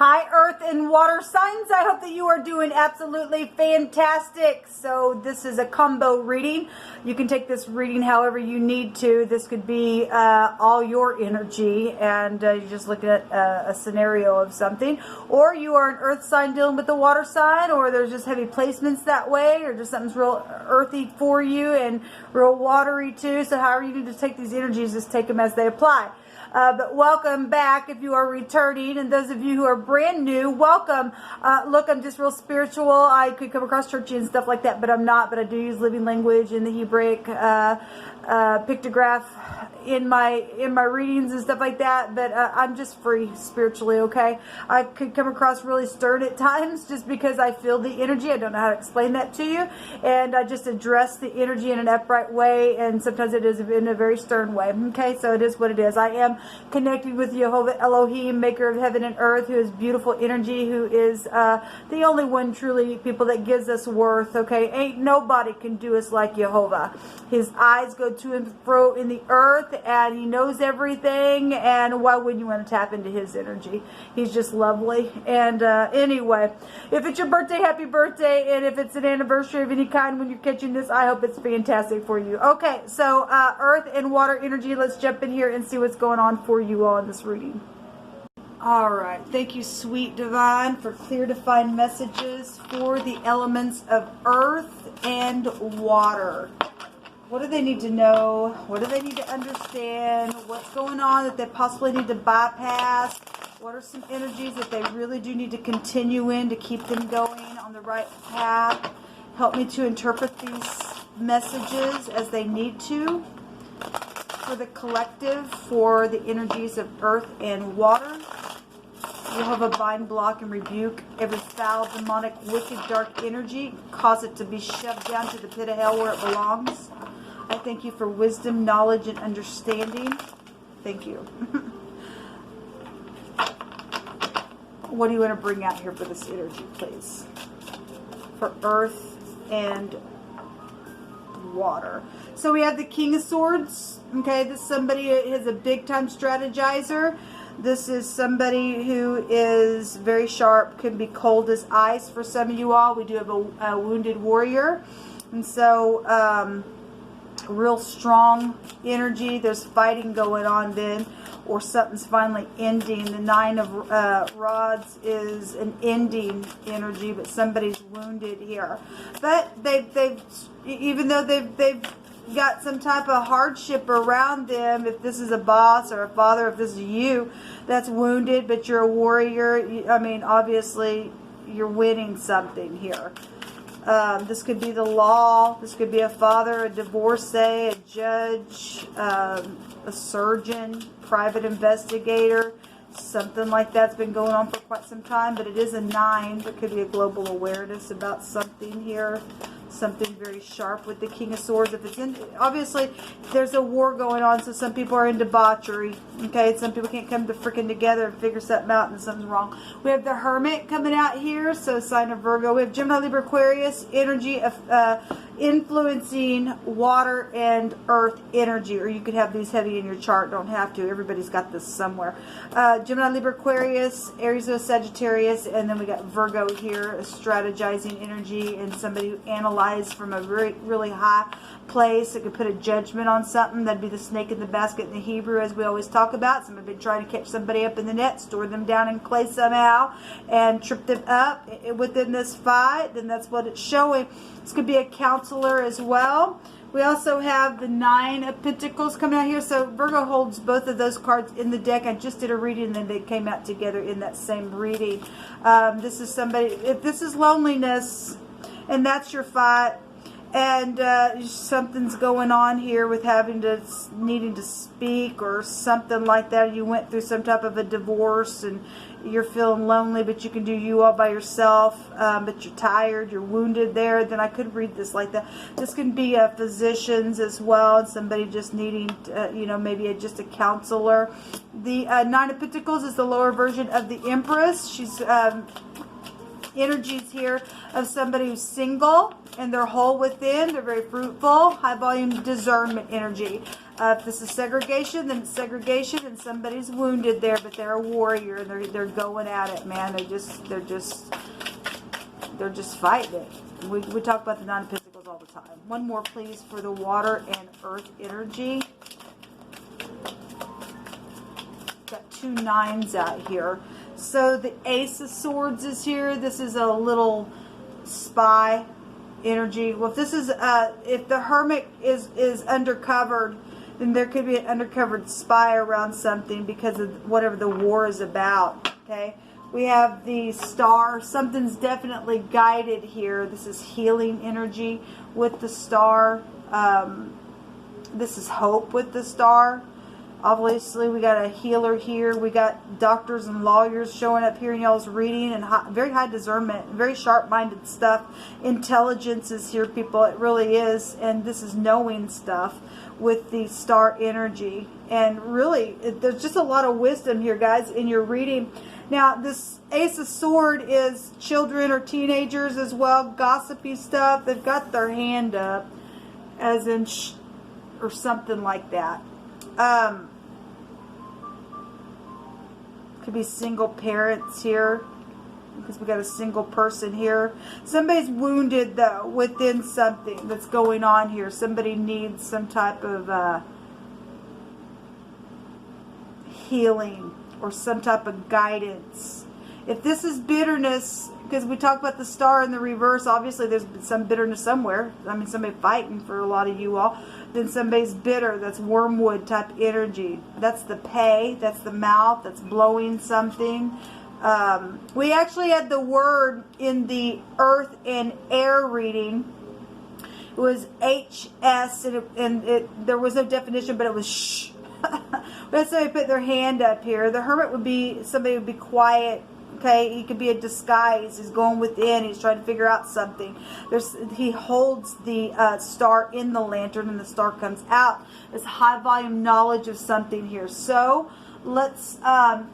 Hi, earth and water signs. I hope that you are doing absolutely fantastic. So this is a combo reading. You can take this reading however you need to. This could be all your energy, and you're just looking at a scenario of something. Or you are an earth sign dealing with the water sign, or there's just heavy placements that way, or just something's real earthy for you and real watery too. So however you need to take these energies, just take them as they apply. But welcome back if you are returning, and those of you who are brand new, welcome. Look, I'm just real spiritual. I could come across churchy and stuff like that, but I'm not. But I do use living language in the Hebraic pictograph in my readings and stuff like that. But I'm just free spiritually, okay? I could come across really stern at times just because I feel the energy. I don't know how to explain that to you, and I just address the energy in an upright way, and sometimes it is in a very stern way. Okay, so it is what it is. I am connected with Jehovah Elohim, maker of heaven and earth, who is beautiful energy, who is the only one truly, people, that gives us worth. Okay, ain't nobody can do us like Jehovah. His eyes go to and fro in the earth, and he knows everything, and why wouldn't you want to tap into his energy? He's just lovely. And anyway, if it's your birthday, happy birthday, and if it's an anniversary of any kind when you're catching this, I hope it's fantastic for you. Okay, so earth and water energy, let's jump in here and see what's going on for you all in this reading. All right, thank you, sweet divine, for clear defined messages for the elements of earth and water. What do they need to know? What do they need to understand? What's going on that they possibly need to bypass? What are some energies that they really do need to continue in to keep them going on the right path? Help me to interpret these messages as they need to for the collective, for the energies of earth and water. Jehovah, bind, block, and rebuke every foul, demonic, wicked, dark energy. Cause it to be shoved down to the pit of hell where it belongs. I thank you for wisdom, knowledge, and understanding. Thank you. What do you want to bring out here for this energy, please? For earth and water. So we have the King of Swords. Okay, this is somebody who is a big-time strategizer. This is somebody who is very sharp, can be cold as ice for some of you all. We do have a wounded warrior. And so, real strong energy. There's fighting going on then, or something's finally ending. The Nine of Rods is an ending energy, but somebody's wounded here. But they've even though they've got some type of hardship around them, if this is a boss or a father, if this is you that's wounded, but you're a warrior, I mean, obviously you're winning something here. This could be the law. This could be a father, a divorcee, a judge, a surgeon, private investigator. Something like that's been going on for quite some time, but it is a 9. There could be a global awareness about something here. Something very sharp with the King of Swords. If it's in, obviously there's a war going on, so some people are in debauchery. Okay, some people can't come to freaking together and figure something out, and something's wrong. We have the Hermit coming out here, so sign of Virgo. We have Gemini, Libra, Aquarius energy of influencing water and earth energy, or you could have these heavy in your chart. Don't have to. Everybody's got this somewhere. Gemini, Libra, Aquarius, Aries, Sagittarius, and then we got Virgo here, a strategizing energy, and somebody who analyzes from a really high place. It could put a judgment on something. That'd be the snake in the basket in the Hebrew, as we always talk about. Some have been trying to catch somebody up in the net, store them down in clay somehow, and trip them up within this fight. Then that's what it's showing. This could be a counselor as well. We also have the 9 of Pentacles coming out here. So Virgo holds both of those cards in the deck. I just did a reading, and then they came out together in that same reading. This is somebody, if this is loneliness, and that's your fight, and something's going on here with needing to speak or something like that. You went through some type of a divorce and you're feeling lonely, but you can do you all by yourself, but you're tired, you're wounded there. Then I could read this like that. This can be physicians as well, and somebody just needing, maybe just a counselor. The 9 of Pentacles is the lower version of the Empress. She's energies here of somebody who's single and they're whole within. They're very fruitful, high volume discernment energy. If this is segregation, then it's segregation, and somebody's wounded there, but they're a warrior, and they're going at it, man. They're just fighting it. We talk about the Nine of Pentacles all the time. One more, please, for the water and earth energy. Got 2 9s out here. So the Ace of Swords is here. This is a little spy energy. Well, if this is if the Hermit is undercovered, then there could be an undercover spy around something because of whatever the war is about. Okay, we have the Star. Something's definitely guided here. This is healing energy with the Star. This is hope with the Star. Obviously, we got a healer here. We got doctors and lawyers showing up here in y'all's reading, and very high discernment, very sharp-minded stuff. Intelligence is here, people. It really is. And this is knowing stuff with the Star energy. And really, there's just a lot of wisdom here, guys, in your reading. Now, this Ace of Sword is children or teenagers as well. Gossipy stuff. They've got their hand up, as in or something like that. Could be single parents here, because we got a single person here. Somebody's wounded, though, within something that's going on here. Somebody needs some type of healing or some type of guidance. If this is bitterness, because we talk about the Star in the reverse, obviously there's some bitterness somewhere. I mean, somebody fighting for a lot of you all. Then somebody's bitter. That's wormwood type energy. That's the pay. That's the mouth. That's blowing something. We actually had the word in the earth and air reading. It was HS, and there was no definition, but it was shh. We had somebody put their hand up here. The Hermit would be somebody who would be quiet. Okay, he could be a disguise. He's going within. He's trying to figure out something. He holds the Star in the lantern, and the Star comes out. There's high volume knowledge of something here. So let's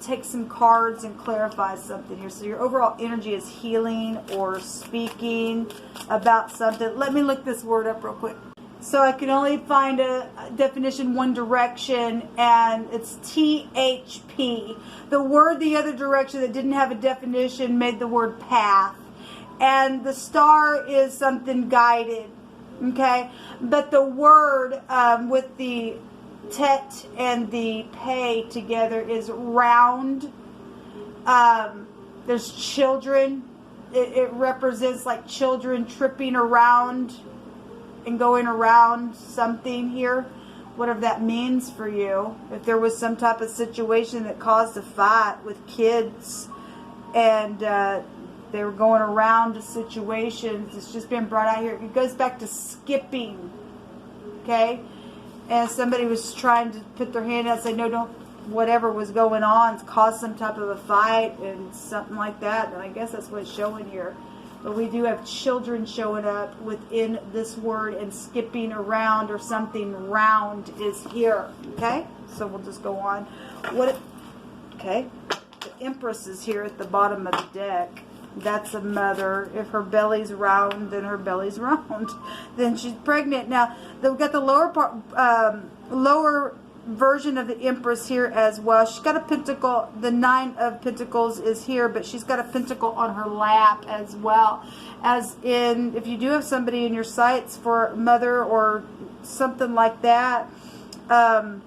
take some cards and clarify something here. So your overall energy is healing or speaking about something. Let me look this word up real quick. So I can only find a definition one direction, and it's THP. The word the other direction that didn't have a definition made the word path. And the Star is something guided, okay? But the word with the tet and the pay together is round. There's children. It represents like children tripping around and going around something here, whatever that means for you. If there was some type of situation that caused a fight with kids, and they were going around a situation, it's just been brought out here. It goes back to skipping, okay? And somebody was trying to put their hand out and say, no, don't, whatever was going on, caused some type of a fight and something like that. And I guess that's what it's showing here. But we do have children showing up within this word, and skipping around or something round is here. Okay? So we'll just go on. Okay. The Empress is here at the bottom of the deck. That's a mother. If her belly's round, then her belly's round. Then she's pregnant. Now, we've got the lower part, lower version of the Empress here as well. She's got a pentacle. The 9 of Pentacles is here, but she's got a pentacle on her lap as well. As in, if you do have somebody in your sights for mother or something like that, or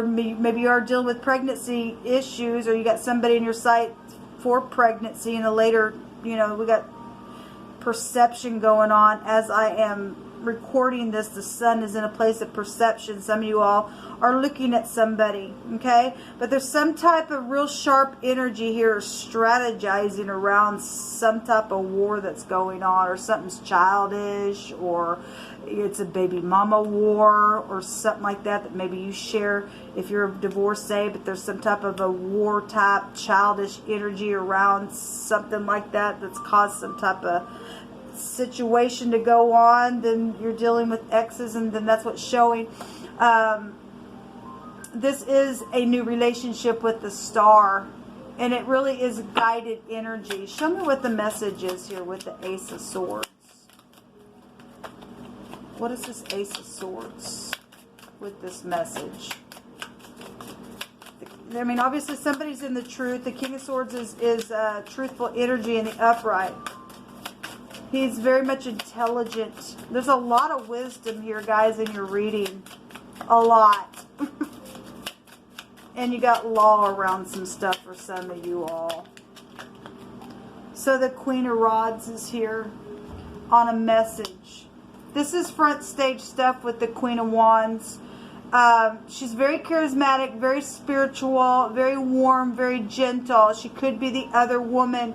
maybe you are dealing with pregnancy issues, or you got somebody in your sight for pregnancy in a later, we got perception going on. As I am recording this, the sun is in a place of perception. Some of you all are looking at somebody, okay? But there's some type of real sharp energy here, strategizing around some type of war that's going on, or something's childish, or it's a baby mama war, or something like that, that maybe you share if you're a divorcee, but there's some type of a war type childish energy around something like that that's caused some type of situation to go on. Then you're dealing with exes, and then that's what's showing. This is a new relationship with the Star, and it really is guided energy. Show me what the message is here with the Ace of Swords. What is this Ace of Swords? with this message. I mean, obviously somebody's in the truth. The King of Swords is truthful energy in the upright. He's very much intelligent. There's a lot of wisdom here, guys, in your reading. A lot. And you got law around some stuff for some of you all. So the Queen of Rods is here on a message. This is front stage stuff with the Queen of Wands. She's very charismatic, very spiritual, very warm, very gentle. She could be the other woman.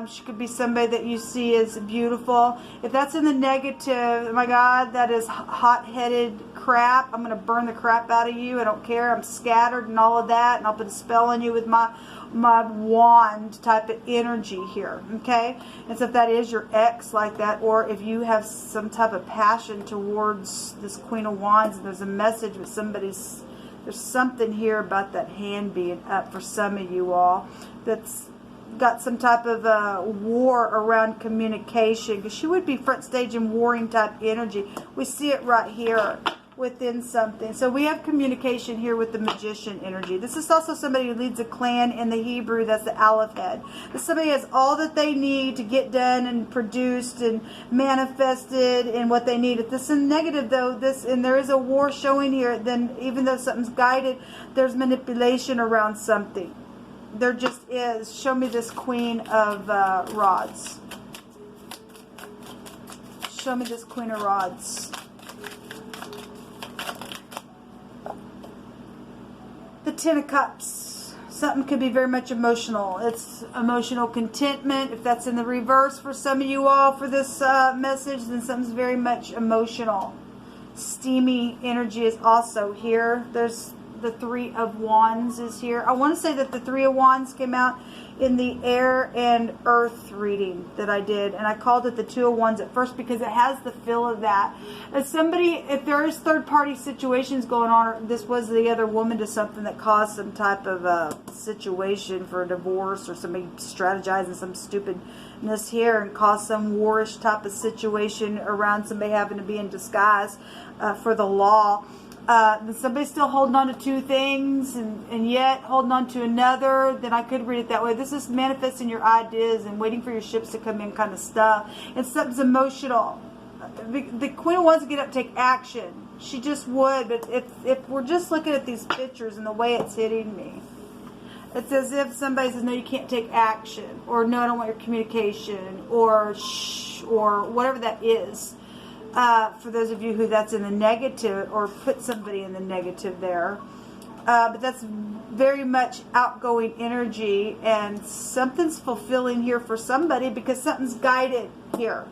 She could be somebody that you see as beautiful. If that's in the negative, oh my God, that is hot-headed crap. I'm going to burn the crap out of you. I don't care. I'm scattered and all of that. And I'll put a spell on you with my wand type of energy here. Okay? And so if that is your ex like that, or if you have some type of passion towards this Queen of Wands, and there's a message with somebody's, there's something here about that hand being up for some of you all that's got some type of war around communication, because she would be front stage and warring type energy. We see it right here within something. So we have communication here with the Magician energy. This is also somebody who leads a clan in the Hebrew. That's the Aleph head. This somebody has all that they need to get done and produced and manifested and what they need. If this is negative though, and there is a war showing here, then even though something's guided, there's manipulation around something. There just is. Show me this Queen of Rods. Show me this Queen of Rods. The Ten of Cups. Something could be very much emotional. It's emotional contentment. If that's in the reverse for some of you all for this message, then something's very much emotional. Steamy energy is also here. There's the Three of Wands is here. I want to say that the Three of Wands came out in the air and earth reading that I did, and I called it the Two of Wands at first because it has the feel of that. As somebody, if there is third-party situations going on, or this was the other woman to something that caused some type of situation for a divorce, or somebody strategizing some stupidness here and caused some warish type of situation around somebody having to be in disguise for the law. Somebody's still holding on to two things and yet holding on to another, then I could read it that way. This is manifesting your ideas and waiting for your ships to come in kind of stuff. And something's emotional. The Queen of Wands would get up and take action. She just would. But if we're just looking at these pictures and the way it's hitting me, it's as if somebody says, no, you can't take action. Or no, I don't want your communication. Or shh, or whatever that is. For those of you who that's in the negative, or put somebody in the negative there. But that's very much outgoing energy, and something's fulfilling here for somebody because something's guided here.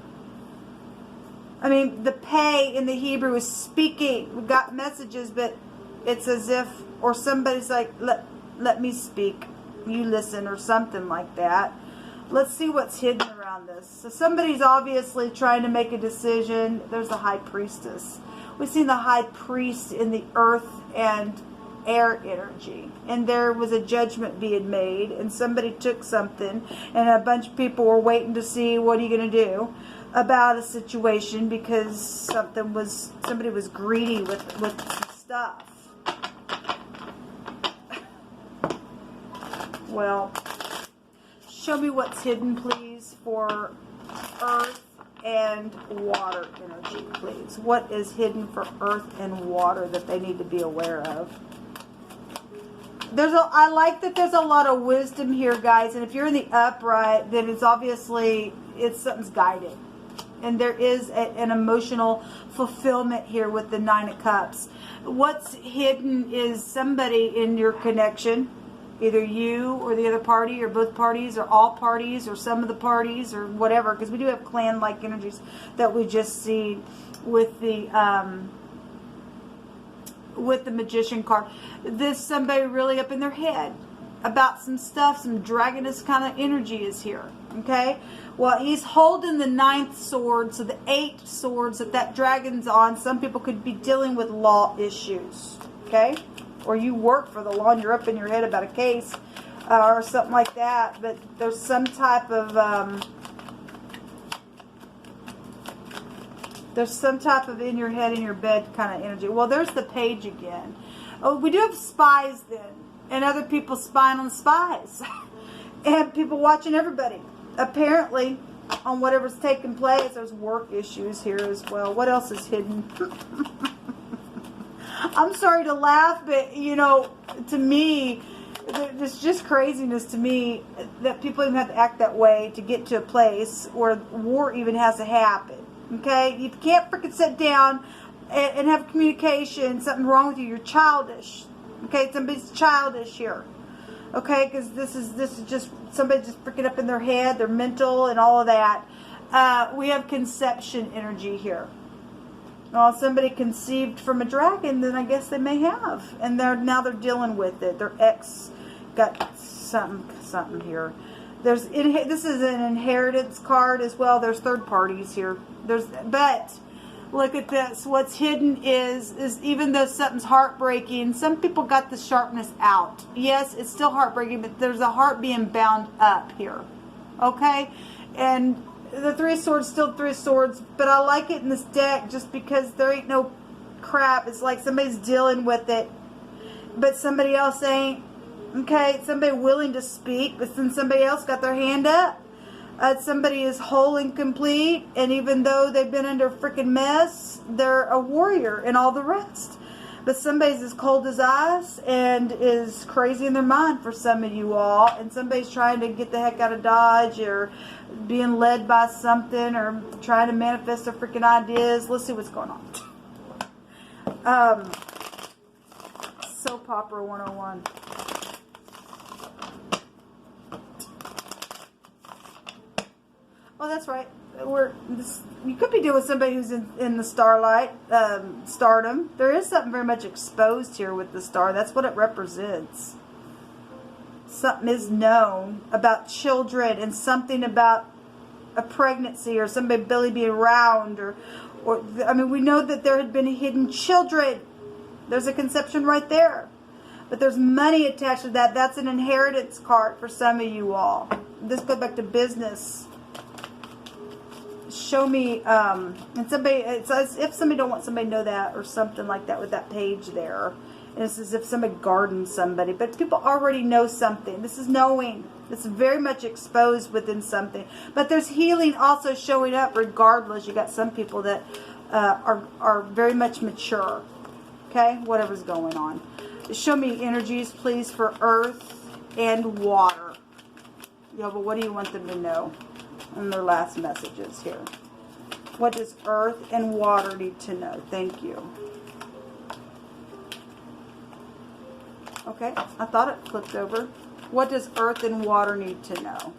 I mean, the pay in the Hebrew is speaking. We've got messages, but it's as if, or somebody's like, let me speak, you listen, or something like that. Let's see what's hidden around this. So somebody's obviously trying to make a decision. There's the High Priestess. We've seen the High Priest in the earth and air energy. And there was a judgment being made. And somebody took something. And a bunch of people were waiting to see, what are you going to do about a situation, because somebody was greedy with some stuff. Well, show me what's hidden, please, for earth and water energy, please. What is hidden for earth and water that they need to be aware of? I like that there's a lot of wisdom here, guys. And if you're in the upright, then it's obviously, something's guided. And there is an emotional fulfillment here with the Nine of Cups. What's hidden is somebody in your connection. Either you or the other party, or both parties, or all parties, or some of the parties, or whatever. Because we do have clan-like energies that we just see with the Magician card. This somebody really up in their head about some stuff. Some dragoness kind of energy is here. Okay? Well, he's holding the 9th sword. So the 8 swords that dragon's on. Some people could be dealing with law issues. Okay? Or you work for the law and you're up in your head about a case or something like that. But there's some type of There's some type of in your head, in your bed kind of energy. Well, there's the page again. Oh, we do have spies then. And other people spying on spies. And people watching everybody. Apparently, on whatever's taking place, there's work issues here as well. What else is hidden? I'm sorry to laugh, but, you know, to me, there's just craziness to me that people even have to act that way to get to a place where war even has to happen. Okay? You can't freaking sit down and have communication. Something wrong with you. You're childish. Okay? Somebody's childish here. Okay? Because this is just somebody just freaking up in their head, their mental and all of that. We have conception energy here. Well, somebody conceived from a dragon, then I guess they may have. And now they're dealing with it. Their ex got something here. This is an inheritance card as well. There's third parties here. But look at this. What's hidden is even though something's heartbreaking, some people got the sharpness out. Yes, it's still heartbreaking, but there's a heart being bound up here. Okay? And the Three of Swords, still Three of Swords, but I like it in this deck just because there ain't no crap. It's like somebody's dealing with it, but somebody else ain't. Okay, somebody willing to speak, but then somebody else got their hand up. Somebody is whole and complete, and even though they've been under a freaking mess, they're a warrior and all the rest. But somebody's as cold as ice and is crazy in their mind for some of you all, and somebody's trying to get the heck out of Dodge or being led by something or trying to manifest their freaking ideas. Let's see what's going on. Soap Opera 101. Oh, that's right. You could be dealing with somebody who's in the starlight, stardom. There is something very much exposed here with the star. That's what it represents. Something is known about children and something about a pregnancy or somebody Billy being around or I mean, we know that there had been hidden children. There's a conception right there. But there's money attached to that. That's an inheritance card for some of you all. This goes back to business. Show me, and somebody, it's as if somebody don't want somebody to know that or something like that with that page there. And it's as if somebody gardened somebody. But people already know something. This is knowing. It's very much exposed within something. But there's healing also showing up regardless. You got some people that are very much mature. Okay? Whatever's going on. Show me energies, please, for earth and water. Yeah, but what do you want them to know? And their last messages here. What does earth and water need to know? Thank you. Okay, I thought it flipped over. What does earth and water need to know?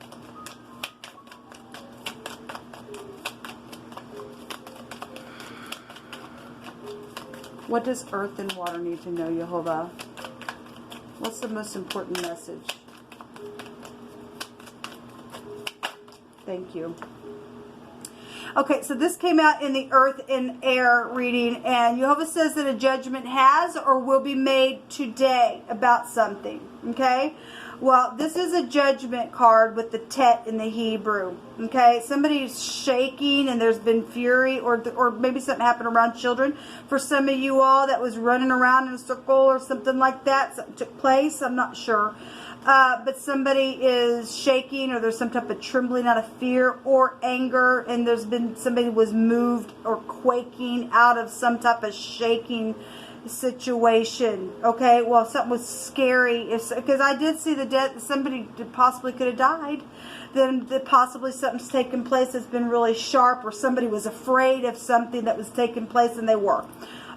What does earth and water need to know, Yehovah? What's the most important message? Thank you. Okay, so this came out in the earth and air reading, and Yehovah says that a judgment has or will be made today about something. Okay? Well, this is a judgment card with the tet in the Hebrew. Okay? Somebody's shaking and there's been fury, or maybe something happened around children. For some of you all that was running around in a circle or something like that, something took place. I'm not sure. But somebody is shaking, or there's some type of trembling out of fear or anger, and there's been somebody was moved or quaking out of some type of shaking situation. Okay, well, something was scary, because I did see the death. Somebody possibly could have died. Then possibly something's taken place that's been really sharp, or somebody was afraid of something that was taking place, and they were.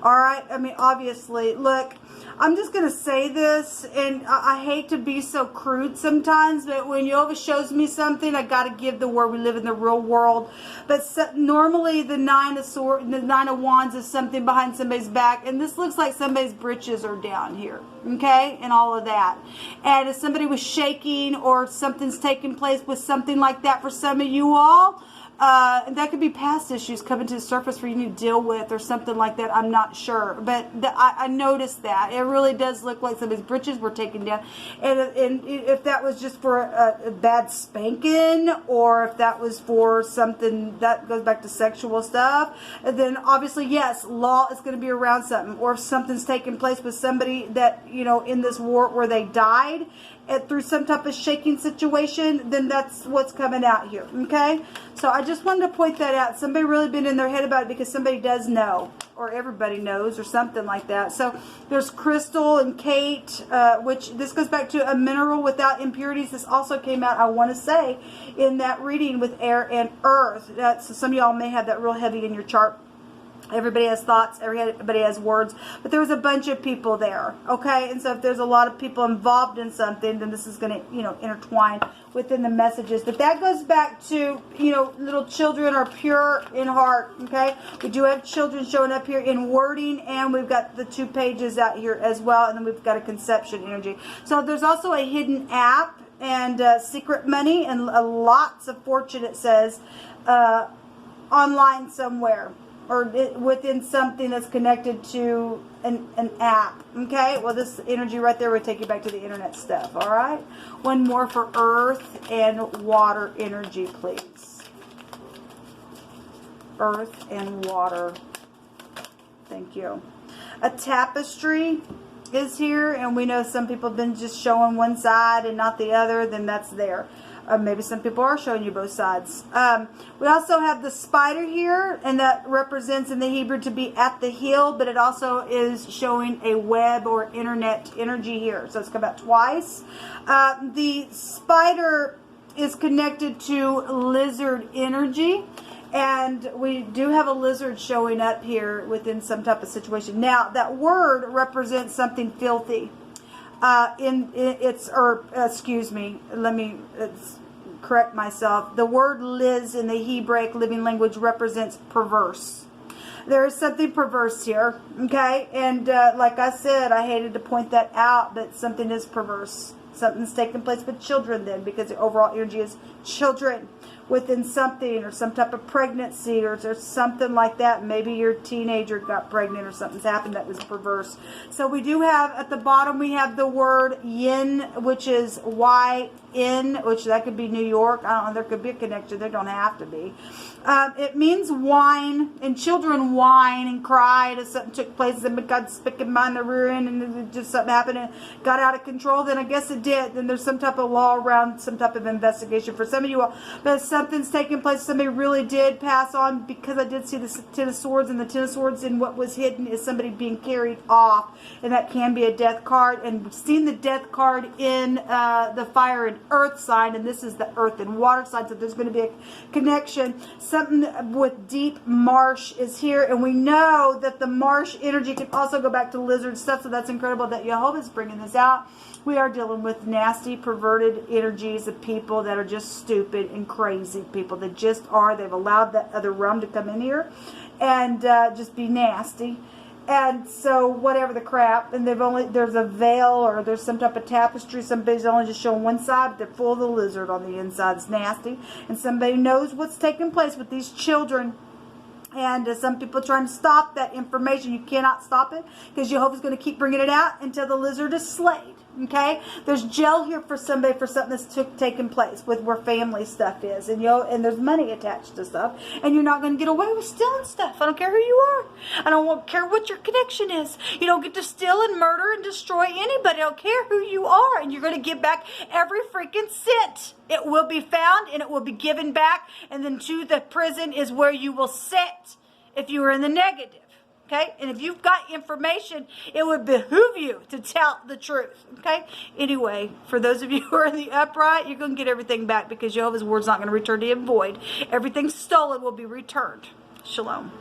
All right, I mean, obviously, look, I'm just going to say this, and I hate to be so crude sometimes, but when Yehovah shows me something, I got to give the word. We live in the real world. But normally the Nine of Wands is something behind somebody's back, and this looks like somebody's britches are down here, okay, and all of that. And if somebody was shaking or something's taking place with something like that for some of you all, That could be past issues coming to the surface for you to deal with or something like that. I'm not sure. But I noticed that. It really does look like somebody's britches were taken down. And if that was just for a bad spanking, or if that was for something that goes back to sexual stuff, then obviously, yes, law is going to be around something. Or if something's taking place with somebody that, you know, in this war where they died, through some type of shaking situation, then that's what's coming out here, okay? So I just wanted to point that out. Somebody really been in their head about it because somebody does know, or everybody knows, or something like that. So there's Crystal and Kate, which this goes back to a mineral without impurities. This also came out, I want to say, in that reading with air and earth. So some of y'all may have that real heavy in your chart. Everybody has thoughts, everybody has words, but there was a bunch of people there, okay? And so if there's a lot of people involved in something, then this is going to, you know, intertwine within the messages. But that goes back to, you know, little children are pure in heart, okay? We do have children showing up here in wording, and we've got the 2 pages out here as well, and then we've got a conception energy. So there's also a hidden app and secret money and lots of fortune, it says, online somewhere, or within something that's connected to an app, okay? Well, this energy right there would take you back to the internet stuff, all right? One more for earth and water energy, please. Earth and water. Thank you. A tapestry is here, and we know some people have been just showing one side and not the other, then that's there. Maybe some people are showing you both sides. We also have the spider here, and that represents in the Hebrew to be at the heel, but it also is showing a web or internet energy here. So it's come out twice. The spider is connected to lizard energy, and we do have a lizard showing up here within some type of situation. Now, that word represents something filthy. Excuse me, let me correct myself. The word Liz in the Hebraic living language represents perverse. There is something perverse here, okay? And like I said, I hated to point that out, but something is perverse. Something's taking place with children then, because the overall energy is children within something, or some type of pregnancy, or something like that. Maybe your teenager got pregnant or something's happened that was perverse. So we do have, at the bottom, we have the word yin, which is Y-N, which that could be New York. I don't know, there could be a connection. There don't have to be. It means whine, and children whine and cried if something took place, and got spicking behind the rear end, and just something happened and got out of control. Then I guess it did. Then there's some type of law around, some type of investigation for some of you all. But if something's taking place, somebody really did pass on, because I did see the 10 of swords, and the 10 of swords in what was hidden is somebody being carried off, and that can be a death card. And we've seen the death card in the fire and earth sign, and this is the earth and water sign, so there's going to be a connection. Something with deep marsh is here, and we know that the marsh energy can also go back to lizard stuff, so that's incredible that Jehovah's bringing this out. We are dealing with nasty, perverted energies of people that are just stupid and crazy people that just are. They've allowed that other realm to come in here and just be nasty. And so whatever the crap, and there's a veil, or there's some type of tapestry. Somebody's only just showing one side, but they're full of the lizard on the inside. It's nasty. And somebody knows what's taking place with these children. And some people trying to stop that information. You cannot stop it, because Jehovah's going to keep bringing it out until the lizard is slayed. Okay, there's jail here for somebody for something that's taken place with where family stuff is, and and there's money attached to stuff, and you're not going to get away with stealing stuff. I don't care who you are. I don't care what your connection is. You don't get to steal and murder and destroy anybody. I don't care who you are, and you're going to give back every freaking cent. It will be found, and it will be given back, and then to the prison is where you will sit if you are in the negative. Okay, and if you've got information, it would behoove you to tell the truth. Okay, anyway, for those of you who are in the upright, you're going to get everything back, because Jehovah's word's not going to return to him void. Everything stolen will be returned. Shalom.